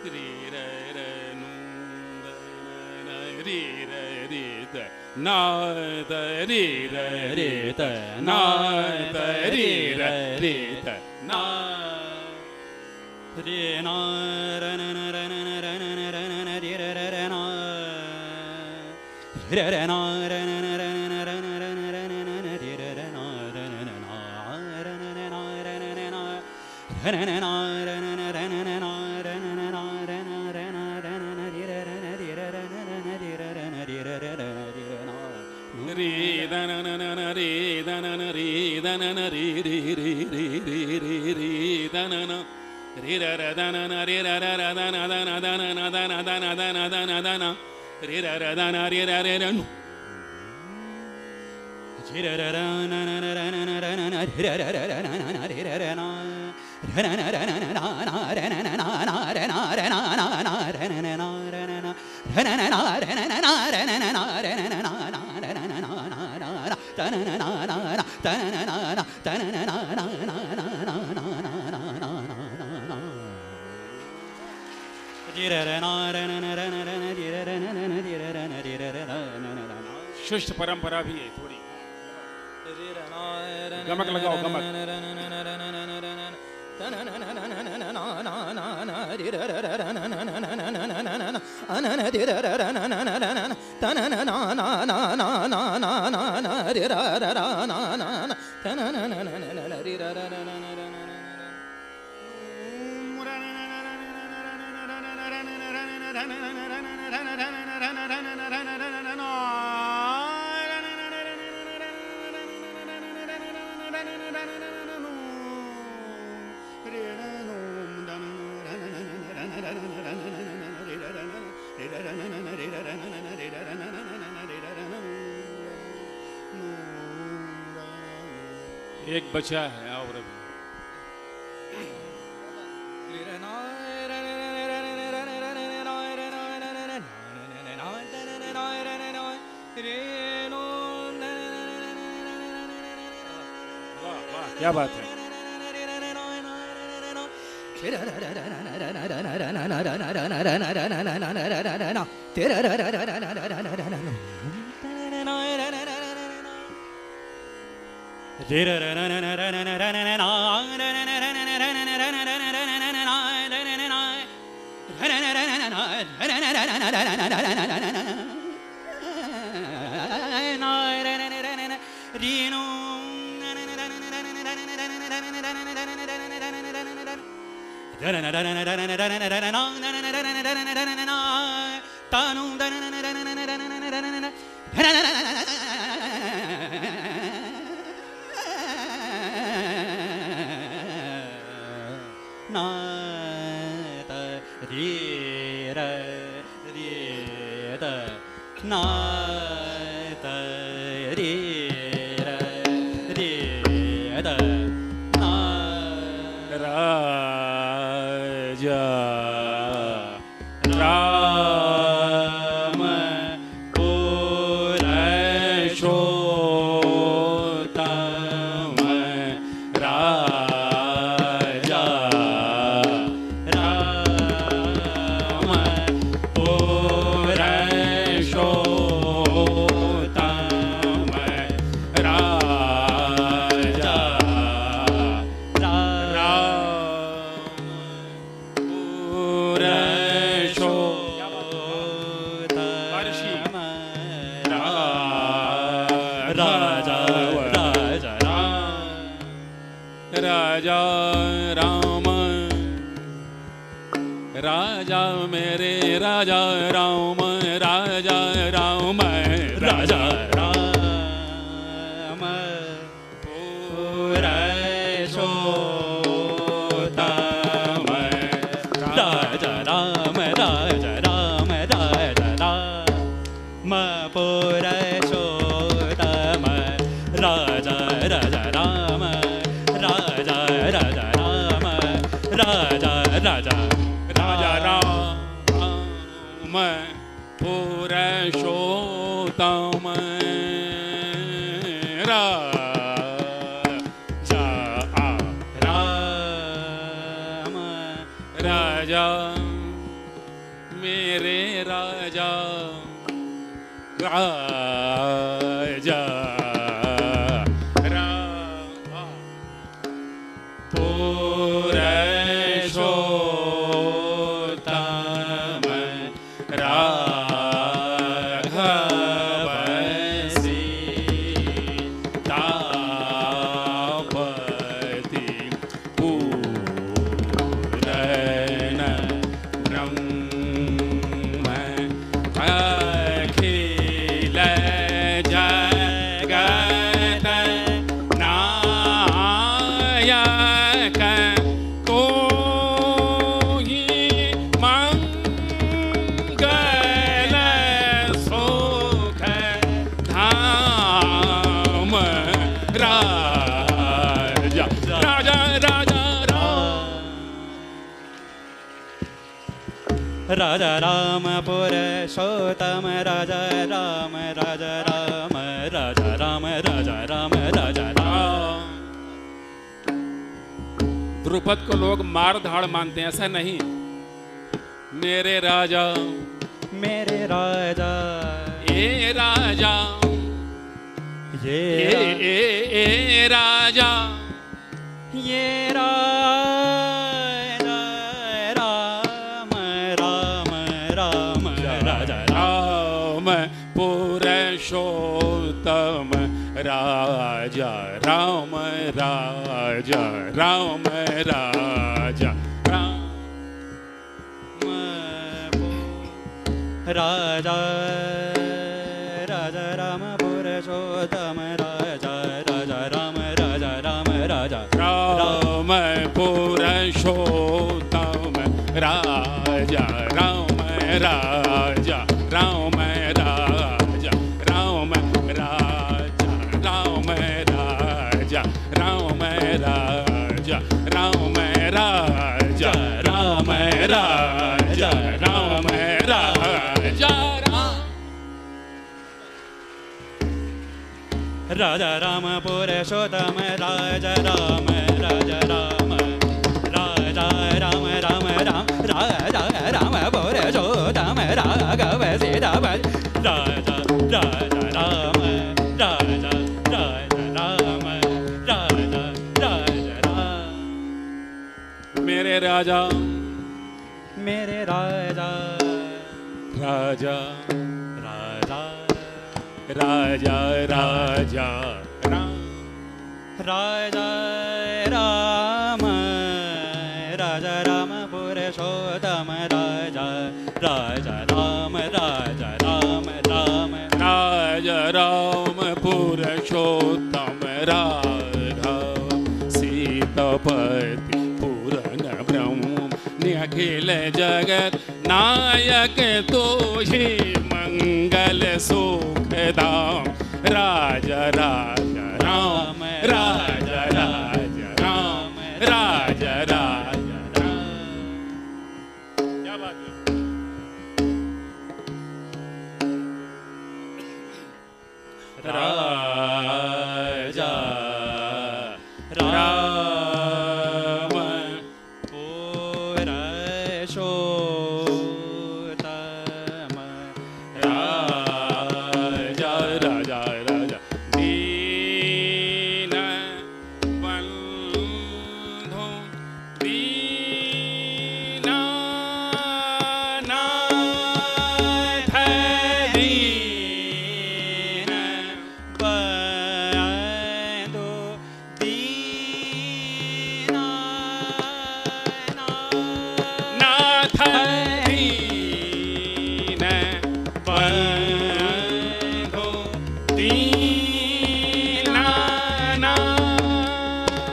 ri re re nu na ri re ri da na da ri re ri da na da ri re ri da na ri na ra na na ra na na ra na na ra na na ri re re re na re re na ra na na ra na na ra na ra na ra na na ri re re na ra na na na ra na na na ra na na na ra na na na ra na na ra na na na ra na na na ra na ra na ra na na ri re re na ri re re na ra na ri re re na ri re re na ri re na ri da na na na na ri da na na ri da na na ri ri ri ri ri ri ri da na na ri ra ra da na na ri ra ra ra da na da na da na na da na da na da na da na da na ri ra ra da na ri ra re ra nu ri ra ra ra na na na ra na na ra na na ri ra ra ra na na na ri ra ra na ra na na ra na na na ra na na na na ra na ra na na na ra na na na ra na na ra na na na ra na na na ra na na na ra na na na na ra na na na na ta na na na na ta na na na na ta na na na na na na na na na ri ra ra na ra na na ra na ra na ri ra ra na na ri ra ra na ri ra ra na na ना शिष्ट परंपरा भी है थोड़ी गमक लगाओ गमक एक बचा है और क्या बात है मेरे राजा राजा पुरुषोत्तम राघव सीतापति पूरन ब्रह्म अखिल जगत नायक को ही मंगल सुख धाम राजा राजा राजा राजा राम पुरुषोत्तम राजा राम राजा राम राजा राम राजा राम राजा राम। द्रुपद को लोग मार धाड़ मानते हैं, ऐसा नहीं। मेरे राजा मेरे राजा ए राजा ये ए राजा ये राजा राम राम राम राजा राम पुरुषोत्तम राजा राम राजा राम राजा राजा राजा राम पुरुषोत्तम राजा राजा राम राजा राम राजा राम पुरुषोत्तम राजा राम राजा राम राजा राम राजा राम राजा राम राजा राम राजा राम राजा राम राजा राजा राम पुरुषोत्तम राजा राम राजा राम राजा राम राम राम राजा राम पुरुषोत्तम राघव सीतापति राजा राजा राम राजा राजा राम राजा राजा राम। मेरे राजा मेरे राजा राजा राजा राजा राजा राम राजा राम राजा राम पुरुषोत्तम राजा राजा राम राजा राम राम राजा राम पुरुषोत्तम राघव सीतापति पूरन ब्रह्म निखिल जगत नायक तो ही मंगल सुख धाम राजा राजा राम राजा राजा राम राजा राजा राम। क्या बात है? राजा राम पुरुषोत्तम राजा राजा राजा दीन बंधु दीनानाथ दीन बंधु नाथ दीन बंधु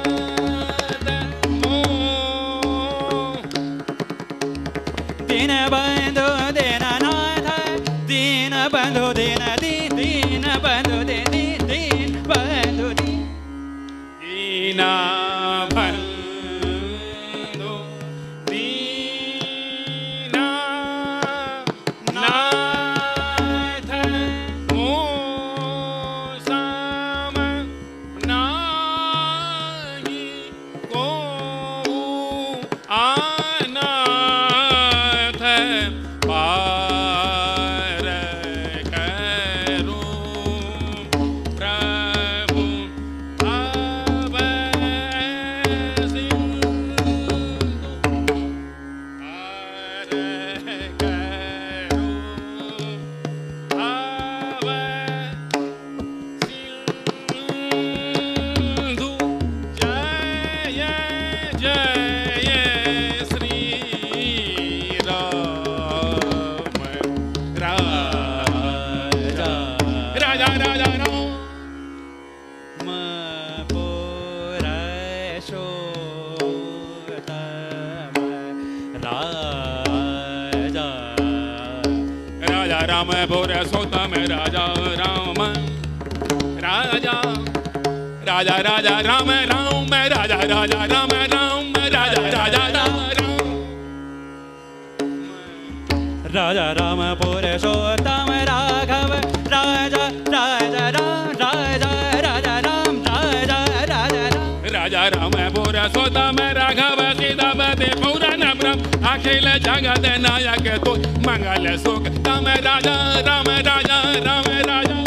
दीनानाथ दीन बंधु दीनानाथ दीन बंधु दीन दीन बंधु दीन दीन बंधु दीना बंधु दीना नाथ मोसम नाही को अनाथ पा राम पुरुषोत्तम राजा राम राजा राजा राजा राम राम राजा राजा राम राम राजा राजा राम राजा राम पुरुषोत्तम राघव राजा राजा राम राजा राजा राम राजा राजा राम राजा राम पुरुषोत्तम राघव सीतापति पूरन ब्रह्म अखिल जगत नायक तू मंगल सुख तम राजा राम राजा राम राजा।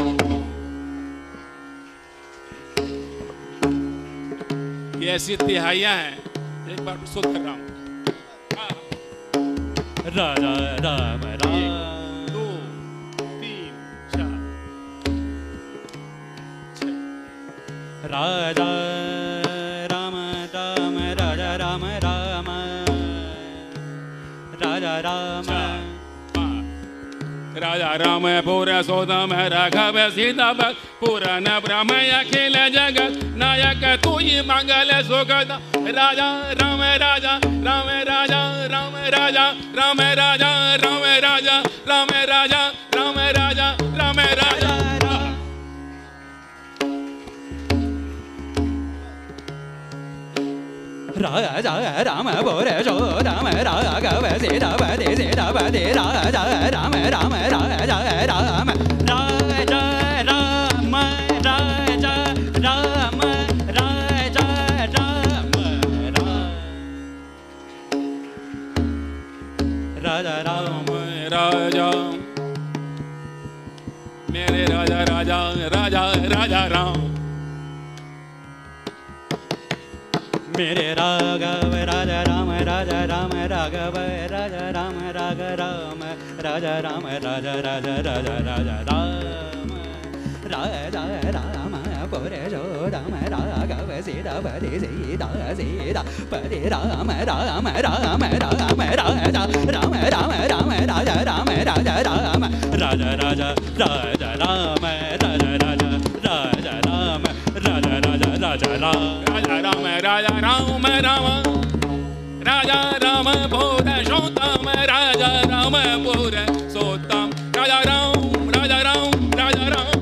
ये ऐसी तिहाइयां हैं, एक बार प्रस्तुत कर रहा हूं। राजा राम राम 1 2 3 4 राजा राम राम राजा राम राम राजा राम राजा राम पुरुषोत्तम राघव सीतापति पूरन ब्रह्म अखिल जगत नायक तू ही मंगल सुखद राजा राम राजा राम राजा राम राजा राम राजा राम राजा राम राजा राम राजा राम राजा। राजा राम पुरुषोत्तम राघव सीतापति सीतापति राजा राम राम राजा राम राजा राम राजा राम राजा राम राजा राम राजा मेरे राजा राजा राजा राजा राम मेरे राघव राजा राम राजा राम राघव राजा राम राघ राम राजा राम राजा राजा राजा राजा राम राजा राम पुरुषोत्तम राघव सीतापति सीता सीतापति राम राम राम राम राजा राम राम राम राजा राम राजा राम राजा राजा राजा राम राजा राजा राजा राम राजा राजा राजा राम राजा राम राजा राम राम राजा राम पुरुषोत्तम राजा राम पुरुषोत्तम राजा राम राजा राम राजा राम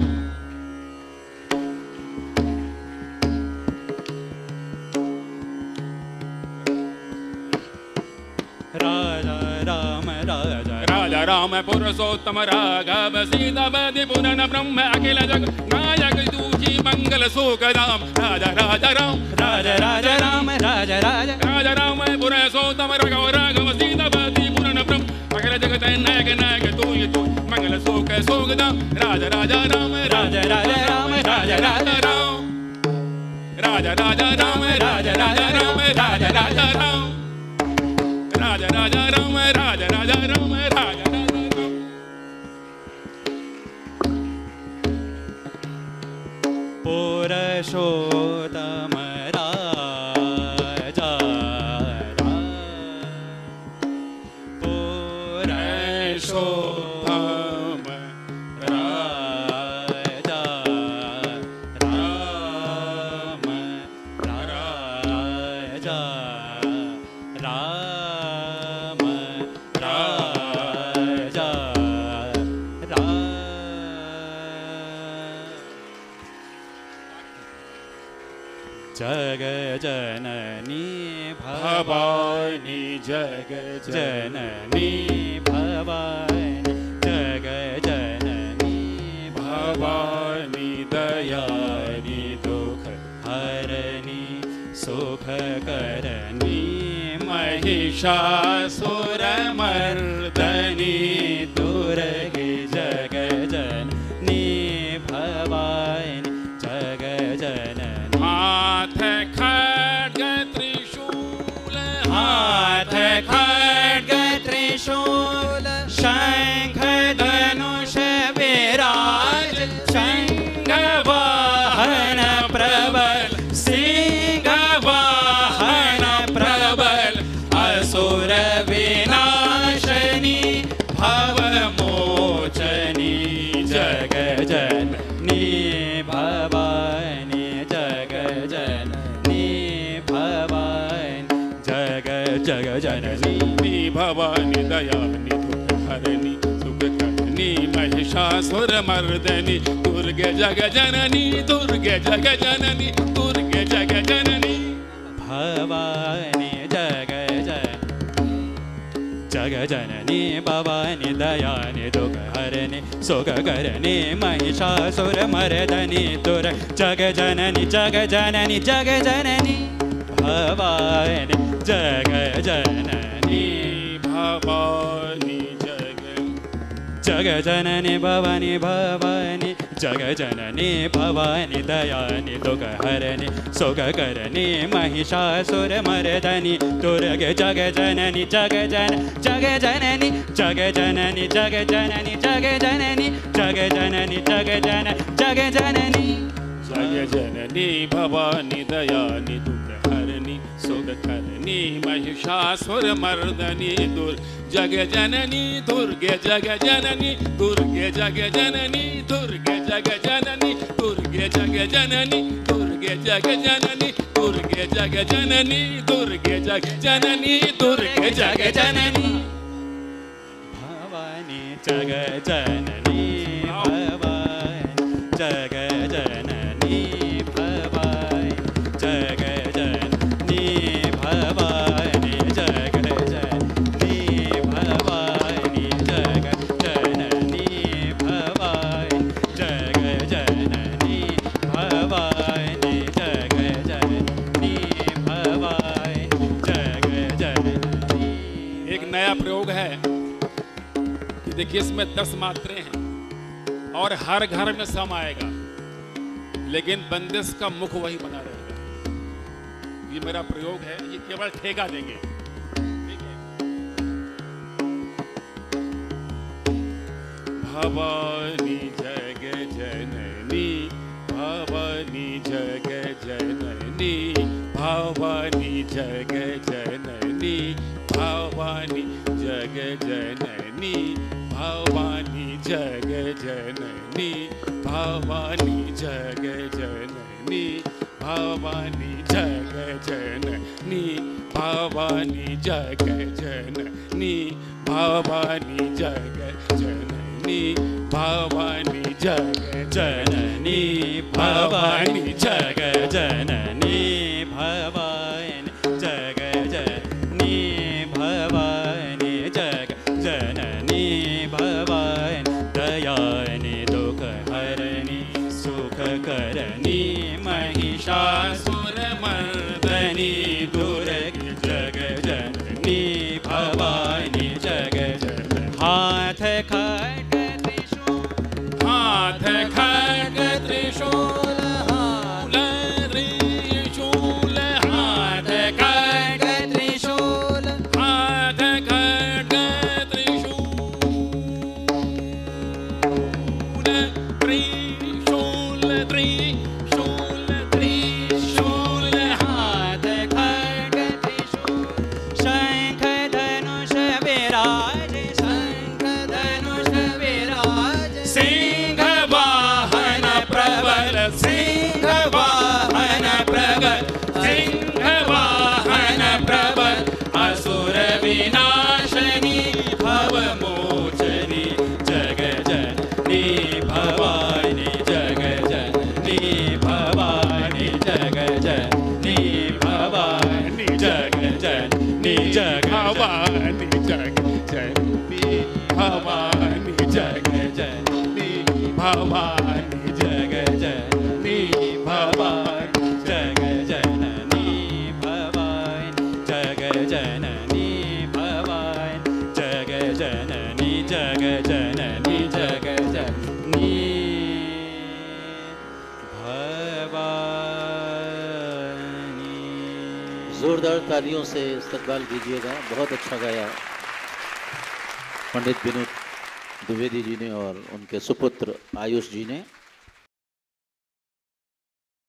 राजा राम राजा राजा राम पुरुषोत्तम राघव सीतापति पूरन ब्रह्म अखिल जग नायक दूजी मंगल सुखदाम राजा राजा राम राजा राजा राम राजा राजा राजा राम पुरुषोत्तम राघव राघव सीतापति पूरन ब्रह्म अखिल जगत नायक नायक तू मंगल सुख सुखदाम राजा राजा राम राजा राजा राम राजा राजा राम राजा राजा राम राजा राजा राम राजा राजा राम राजा राजा राम राजा राजा राम राजा राजा राम पुरुषोत्तम राजा पुरुषोत्तम राजा राम राजा राम राजा राम जग जननी भवानी जग जननी भवानी जग जननी भवानी दयानी दुख हरनी सुख करनी महिषासुरमर्दनी दुर्गे जग जननी भवानी जग जननी हाथ खड्ग त्रिशूल हाथ खड्ग त्रिशूल शंख धनुष विराज शंख वाहन प्रबल सिंह वाहन प्रबल असुर विनाशनी भव मोचनी जग जननी भवानी जग जननी भवानी जग जग जननी भवानी दयानी दुख हरनी सुख करनी महिषासुरमर्दनी दुर्गे जगजननी दुर्गे जगजननी दुर्गे जगजननी भवानी जगजननी भवानी दयानि दुःखहरणी सुखकरणी महिषासुरमर्दनी दुर्गे जगजननी जगजननी जगजननी भवानी जगजननी भवानी जगजननी भवानी भवानी जगजननी भवानी दयानि दुःखहरणी सुखकरणी महिषासुरमर्दनी दुर्गे जगजननी जगजननी जगजननी जगजननी जगजननी जगजननी जगजननी जगजननी भवानी दयानि दुःखहरणी सुखकरणी महिषासुरमर्दनी जगजननी दुर्गे जगजननी दुर्गे जगजननी दुर्गे जगजननी दुर्गे जगजननी दुर्गे जगजननी दुर्गे जगजननी दुर्गे जगजननी दुर्गे जगजननी भवानी जगजननी भवानी जगजननी भवानी जगजननी भवानी जगजननी भवानी जगजननी भवानी जगजननी भवानी जगजननी भवानी जगजननी। एक नया प्रयोग है कि देखिए इसमें 10 मात्रें हैं और हर घर में सम आएगा, लेकिन बंदिश का मुख वही बना रहेगा। ये मेरा प्रयोग है, ये केवल ठेका देंगे, ठीक है। भवानी जग जननी भवानी जग जननी भवानी जग जननी भवानी जग जननी भवानी जग जननी भवानी जग जननी भवानी जग जननी भवानी जग जननी भवानी जग जननी भवानी जग जननी भवानी जग जननी भवानी जग जननी भवानी जग जननी भवानी दयानि दुःखहरणी सुखकरणी महिषासुरमर्दनी दुर्गे जगजननी भवानी जगजननी। हाथ खड्ग त्रिशूल हाथ खड्ग त्रिशूल हाथ त्रिशूल हाथ खड्ग त्रिशूल हाथ खड्ग त्रिशूल त्रिशूल त्रिशूल त्रिशूल हाथ खड्ग त्रिशूल शंख धनुष विराज शंख धनुष विराज सिंह वाहन प्रबल सिंह वाहन प्रबल सिंह वाहन प्रबल असुर विनाशनी भवमोचनी जगजननी भवानी जगजननी भवानी जगजननी भवानी जगजननी भवानी जग जननी भवानी जग जगजननी भवानी जगजननी भवानी जगजननी भवानी जगजननी भवानी जगजननी जगजननी जगजननी भवानी। जोरदार तालियों से इस्तकबाल कीजिएगा। बहुत अच्छा गाया पंडित विनोद द्विवेदी जी ने और उनके सुपुत्र आयुष जी ने।